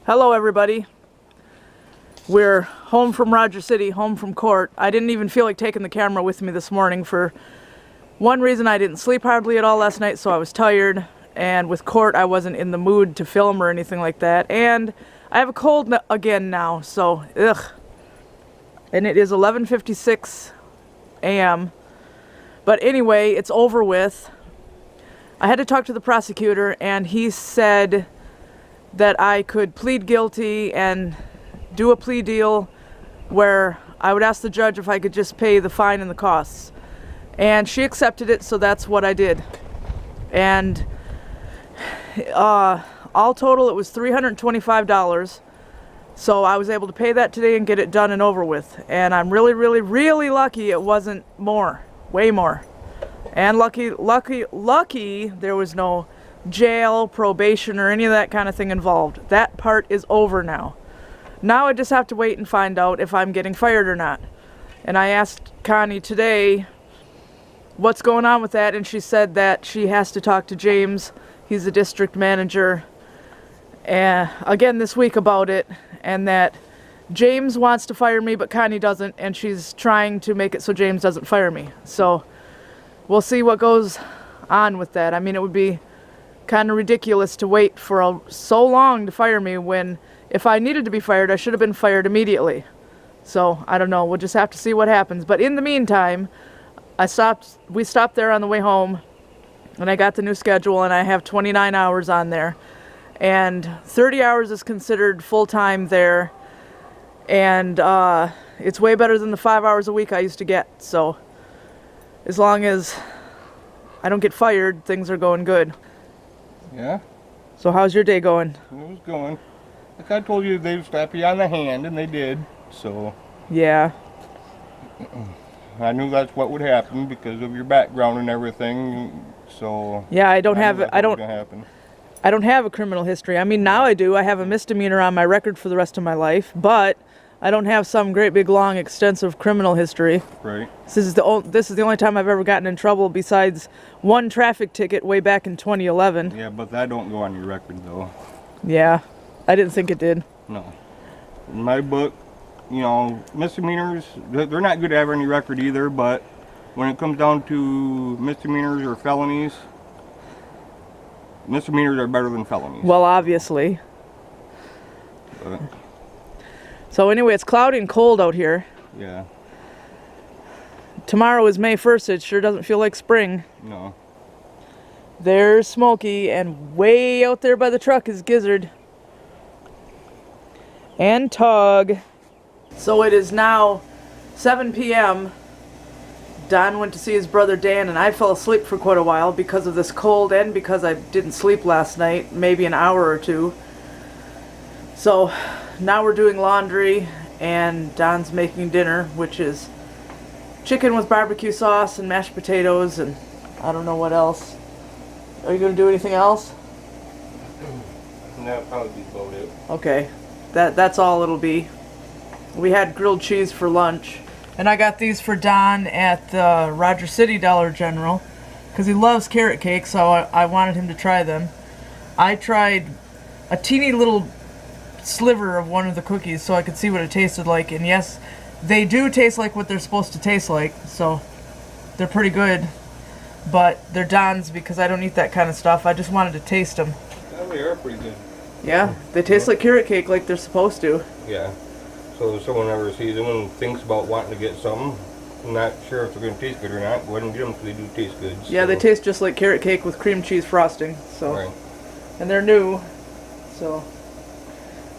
Hello everybody. We're home from Rogers City, home from court. I didn't even feel like taking the camera with me this morning. For one reason, I didn't sleep hardly at all last night, so I was tired. And with court, I wasn't in the mood to film or anything like that. And I have a cold again now, so ugh. And it is 11:56 a.m. But anyway, it's over with. I had to talk to the prosecutor, and he said that I could plead guilty and do a plea deal where I would ask the judge if I could just pay the fine and the costs. And she accepted it, so that's what I did. And all total, it was $325. So I was able to pay that today and get it done and over with. And I'm really, really, really lucky it wasn't more. Way more. And lucky there was no jail, probation, or any of that kind of thing involved. That part is over now. Now I just have to wait and find out if I'm getting fired or not. And I asked Connie today what's going on with that, and she said that she has to talk to James. He's the district manager, again this week about it, and that James wants to fire me, but Connie doesn't, and she's trying to make it so James doesn't fire me. So we'll see what goes on with that. I mean, it would be kind of ridiculous to wait for so long to fire me when, if I needed to be fired, I should have been fired immediately. So I don't know. We'll just have to see what happens. But in the meantime, we stopped there on the way home, and I got the new schedule, and I have 29 hours on there. And 30 hours is considered full-time there. And it's way better than the 5 hours a week I used to get. So as long as I don't get fired, things are going good. Yeah. So how's your day going? It was going. Like I told you, they'd slap you on the hand, and they did. So. Yeah. I knew that's what would happen because of your background and everything. So. Yeah, I don't have a criminal history. I mean, now I do. I have a misdemeanor on my record for the rest of my life, but I don't have some great big long extensive criminal history. Right. This is the only time I've ever gotten in trouble besides one traffic ticket way back in 2011. Yeah, but that don't go on your record though. Yeah, I didn't think it did. No. In my book, you know, misdemeanors, they're not good to have on your record either, but when it comes down to misdemeanors or felonies, misdemeanors are better than felonies. Well, obviously. But, so anyway, it's cloudy and cold out here. yeah. Tomorrow is May 1st. It sure doesn't feel like spring. No. There's Smokey, and way out there by the truck is Gizzard. And Tug. So it is now 7 p.m. Don went to see his brother Dan, and I fell asleep for quite a while because of this cold and because I didn't sleep last night, maybe an hour or two. So now we're doing laundry, and Don's making dinner, which is chicken with barbecue sauce and mashed potatoes, and I don't know what else. Are you going to do anything else? That'll probably be about it. Okay, that's all it'll be. We had grilled cheese for lunch. And I got these for Don at the Rogers City Dollar General because he loves carrot cake, so I wanted him to try them. I tried a teeny little sliver of one of the cookies so I could see what it tasted like, and yes, they do taste like what they're supposed to taste like, so they're pretty good. But they're Don's because I don't eat that kind of stuff. I just wanted to taste them. Yeah, they are pretty good. Yeah, they taste like carrot cake like they're supposed to. Yeah. So if someone ever sees them and thinks about wanting to get some, I'm not sure if they're going to taste good or not, go ahead and get them because they do taste good. Yeah, they taste just like carrot cake with cream cheese frosting. So, right. And they're new. So,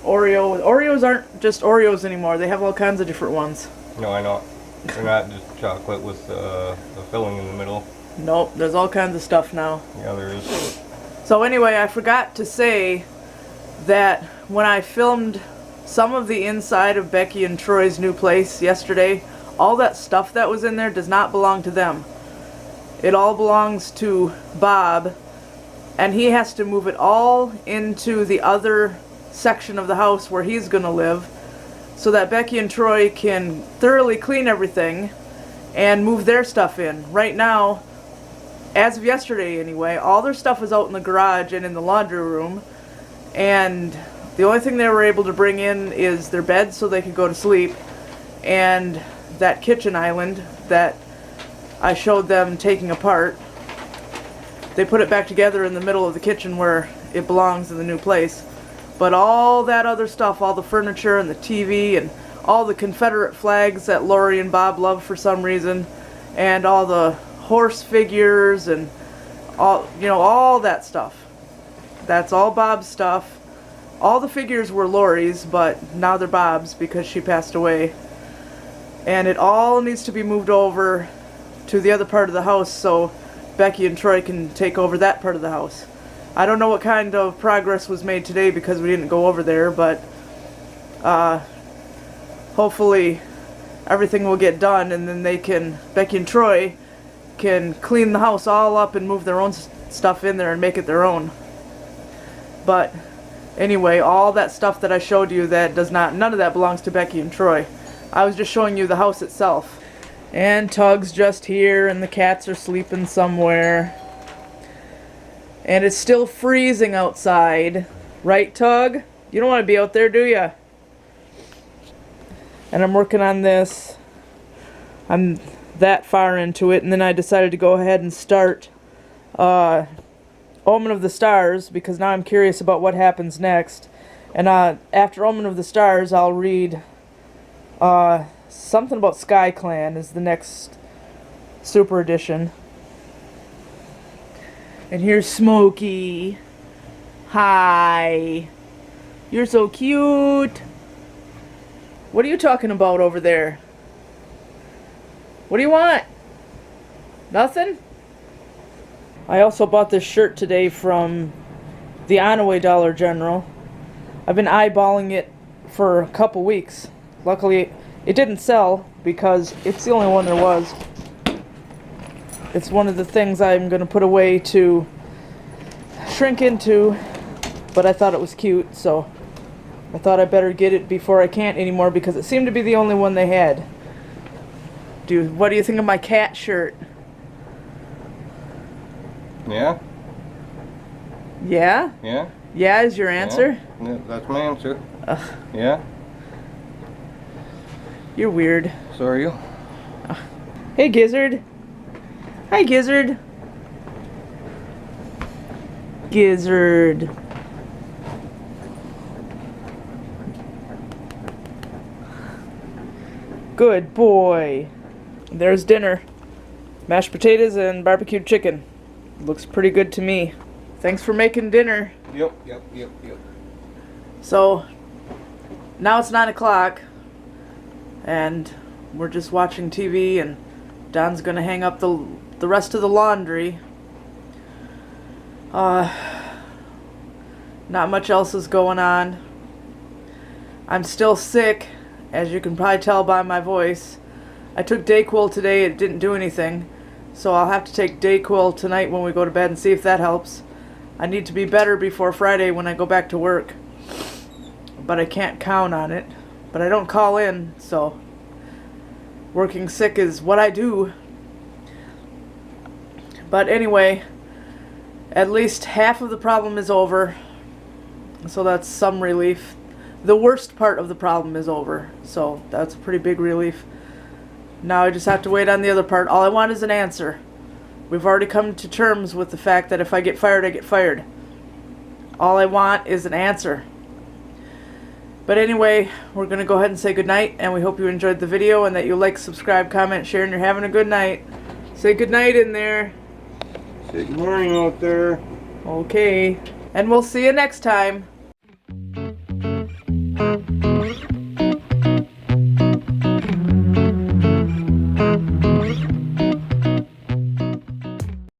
Oreos aren't just Oreos anymore. They have all kinds of different ones. No, I know. They're not just chocolate with the filling in the middle. Nope, there's all kinds of stuff now. Yeah, there is. So anyway, I forgot to say that when I filmed some of the inside of Becky and Troy's new place yesterday, all that stuff that was in there does not belong to them. It all belongs to Bob, and he has to move it all into the other section of the house where he's going to live so that Becky and Troy can thoroughly clean everything and move their stuff in. Right now, as of yesterday anyway, all their stuff was out in the garage and in the laundry room, and the only thing they were able to bring in is their bed so they could go to sleep, and that kitchen island that I showed them taking apart. They put it back together in the middle of the kitchen where it belongs in the new place. But all that other stuff, all the furniture and the TV and all the Confederate flags that Lori and Bob love for some reason, and all the horse figures and all, you know, all that stuff. That's all Bob's stuff. All the figures were Lori's, but now they're Bob's because she passed away. And it all needs to be moved over to the other part of the house so Becky and Troy can take over that part of the house. I don't know what kind of progress was made today because we didn't go over there, but hopefully everything will get done, and then Becky and Troy can clean the house all up and move their own stuff in there and make it their own. But anyway, all that stuff that I showed you, none of that belongs to Becky and Troy. I was just showing you the house itself. And Tug's just here, and the cats are sleeping somewhere. And it's still freezing outside. Right, Tug? You don't want to be out there, do you? And I'm working on this. I'm that far into it, and then I decided to go ahead and start Omen of the Stars, because now I'm curious about what happens next. And after Omen of the Stars, I'll read something about Sky Clan is the next super edition. And here's Smokey. Hi. You're so cute. What are you talking about over there? What do you want? Nothing? I also bought this shirt today from the Onaway Dollar General. I've been eyeballing it for a couple weeks. Luckily, it didn't sell because it's the only one there was. It's one of the things I'm going to put away to shrink into, but I thought it was cute, so I thought I better get it before I can't anymore because it seemed to be the only one they had. What do you think of my cat shirt? Yeah? Yeah? Yeah? Yeah is your answer? Yeah, that's my answer. Ugh. Yeah? You're weird. So are you? Hey, Gizzard. Hi, Gizzard. Gizzard. Good boy. There's dinner. Mashed potatoes and barbecued chicken. Looks pretty good to me. Thanks for making dinner. Yep. So, now it's 9 o'clock. And we're just watching TV, and Don's gonna hang up the rest of the laundry. Not much else is going on. I'm still sick, as you can probably tell by my voice. I took Dayquil today, it didn't do anything. So I'll have to take Dayquil tonight when we go to bed and see if that helps. I need to be better before Friday when I go back to work. But I can't count on it. But I don't call in, so working sick is what I do. But anyway, at least half of the problem is over. So that's some relief. The worst part of the problem is over. So that's a pretty big relief. Now I just have to wait on the other part. All I want is an answer. We've already come to terms with the fact that if I get fired, I get fired. All I want is an answer. But anyway, we're going to go ahead and say goodnight, and we hope you enjoyed the video and that you like, subscribe, comment, share, and you're having a good night. Say goodnight in there. Say good morning out there. Okay. And we'll see you next time.